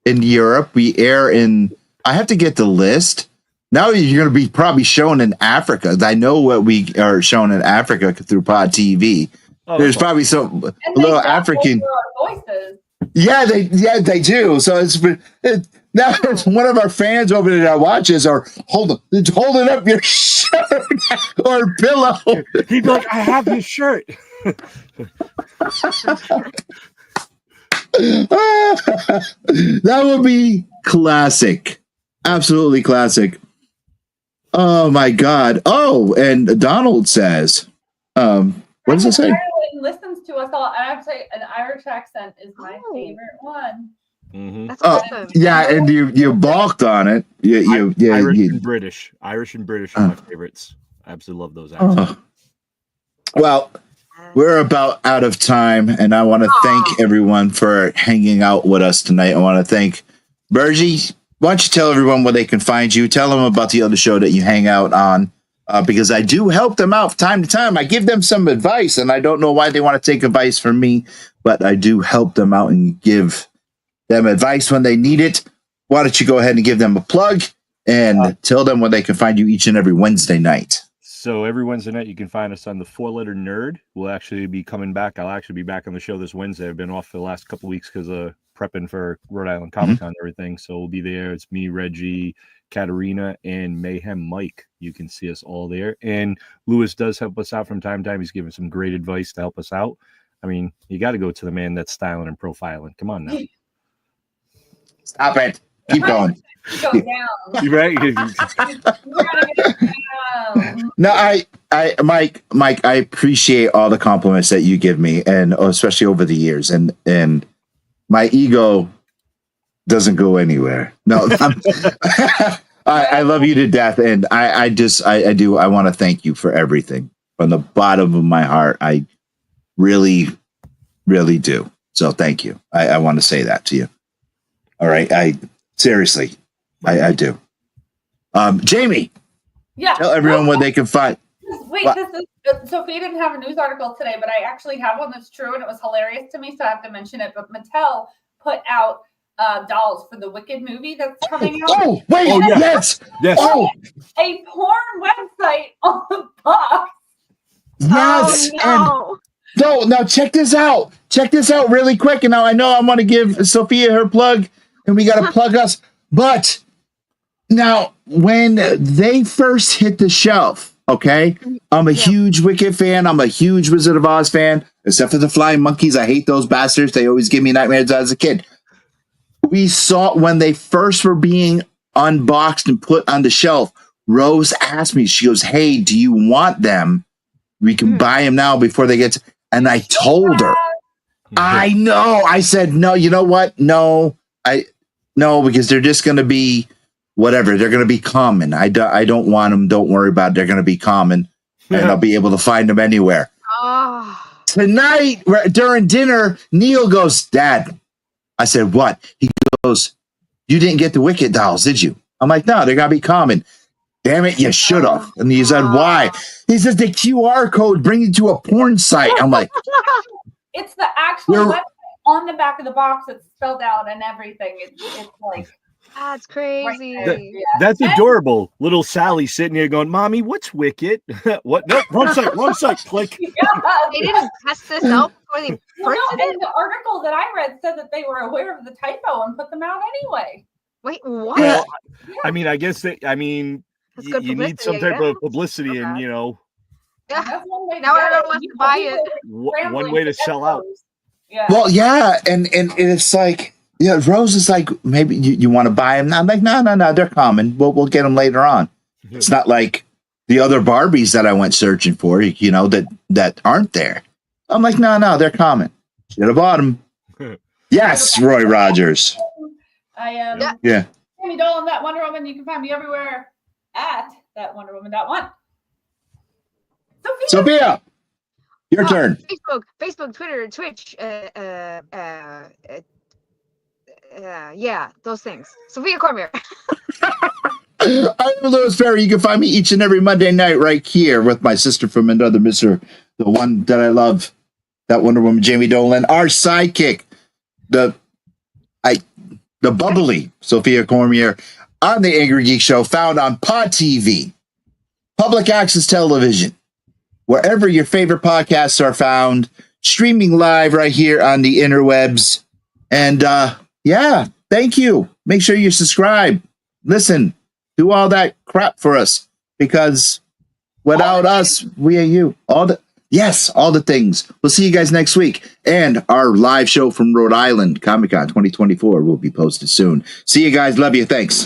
in Europe. We air in. I have to get the list. Now you're going to be probably shown in Africa. I know what we are shown in Africa through Pod TV. Oh, there's probably some little African. Yeah, they do. So now one of our fans over there that watches are holding up your shirt or pillow. He'd be like, "I have your shirt." That would be classic. Absolutely classic. Oh my God. Oh, and Donald says, what does it say? Listens to us all, and I would say an Irish accent is my favorite one. Mm-hmm. That's awesome. Yeah, and you balked on it. Irish and British are my favorites. I absolutely love those accents. Well, we're about out of time, and I want to thank everyone for hanging out with us tonight. I want to thank Bergie. Why don't you tell everyone where they can find you? Tell them about the other show that you hang out on, because I do help them out from time to time. I give them some advice, and I don't know why they want to take advice from me, but I do help them out and give them advice when they need it. Why don't you go ahead and give them a plug and tell them where they can find you each and every Wednesday night? So every Wednesday night, you can find us on the 4-Letter Nerd. We'll actually be coming back. I'll actually be back on the show this Wednesday. I've been off for the last couple of weeks because of prepping for Rhode Island Comic Con and everything. So we'll be there. It's me, Reggie, Katarina, and Mayhem Mike. You can see us all there. And Lewis does help us out from time to time. He's giving some great advice to help us out. I mean, you got to go to the man that's styling and profiling. Come on now. Stop it. Keep going. Go down. You right? No, Mike, I appreciate all the compliments that you give me, and especially over the years, and my ego doesn't go anywhere. No, I love you to death, and I want to thank you for everything from the bottom of my heart. I really, really do. So thank you. I want to say that to you. All right. Seriously, I do. Jamie. Yeah. Tell everyone what they can find. Wait, Sophie didn't have a news article today, but I actually have one that's true, and it was hilarious to me, so I have to mention it. But Mattel put out dolls for the Wicked movie that's coming out. Oh, wait, Oh, yeah. yes. Yes. Oh, A porn website on the box. yes. Oh, no. And now check this out. Check this out really quick. And now I know I want to give Sophia her plug, and we got to plug us. But now, when they first hit the shelf, okay, I'm a huge Wicked fan. I'm a huge Wizard of Oz fan, except for the flying monkeys. I hate those bastards. They always give me nightmares as a kid. We saw when they first were being unboxed and put on the shelf. Rose asked me, she goes, "Hey, do you want them? We can buy them now before they get." And I told her, I know. I said, no, you know what? No, because they're just going to be whatever. They're going to be common. I don't want them. Don't worry about it. They're going to be common, and I'll be able to find them anywhere. Oh. Tonight, during dinner, Neil goes, "Dad." I said, "What?" He goes, "You didn't get the Wicked dolls, did you?" I'm like, "No, they're going to be common." "Damn it, you should have." And he said, "Why?" He says, "The QR code brings you to a porn site." I'm like, It's the actual website on the back of the box. It's spelled out and everything. It's like That's crazy. Right there. That's adorable. Little Sally sitting here going, "Mommy, what's Wicked?" What? No, wrong site. Click. Yeah. They didn't test this out before they Well, printed no, it? and the article that I read said that they were aware of the typo and put them out anyway. Wait, what? Well, I mean, I guess that. I mean, That's good you need some publicity, type I of publicity, and Yeah. That's one way to Now get everyone it. wants You to buy know, it. people are one way to scrambling sell get out. those. Yeah. well, yeah. And it's like, yeah, Rose is like, "Maybe you want to buy them." I'm like, no, they're common. We'll get them later on. It's not like the other Barbies that I went searching for, that aren't there. I'm like, no, they're common. Should have bought them. Yes, Roy Rogers. I am Yeah. Amy Dolan, that Wonder Woman. You can find me everywhere at that Wonder Woman.1. Sophia, your turn. Facebook, Twitter, Twitch, yeah, those things. Sophia Cormier. I'm Louis Ferry. You can find me each and every Monday night right here with my sister from another mister, the one that I love, that Wonder Woman, Jamie Dolan, our sidekick, the bubbly Sophia Cormier on the Angry Geek Show, found on Pod TV, public access television, wherever your favorite podcasts are found, streaming live right here on the interwebs. And yeah, thank you. Make sure you subscribe, listen, do all that crap for us, because without us, we ain't you. All the things. We'll see you guys next week. And our live show from Rhode Island, Comic-Con 2024, will be posted soon. See you guys. Love you. Thanks.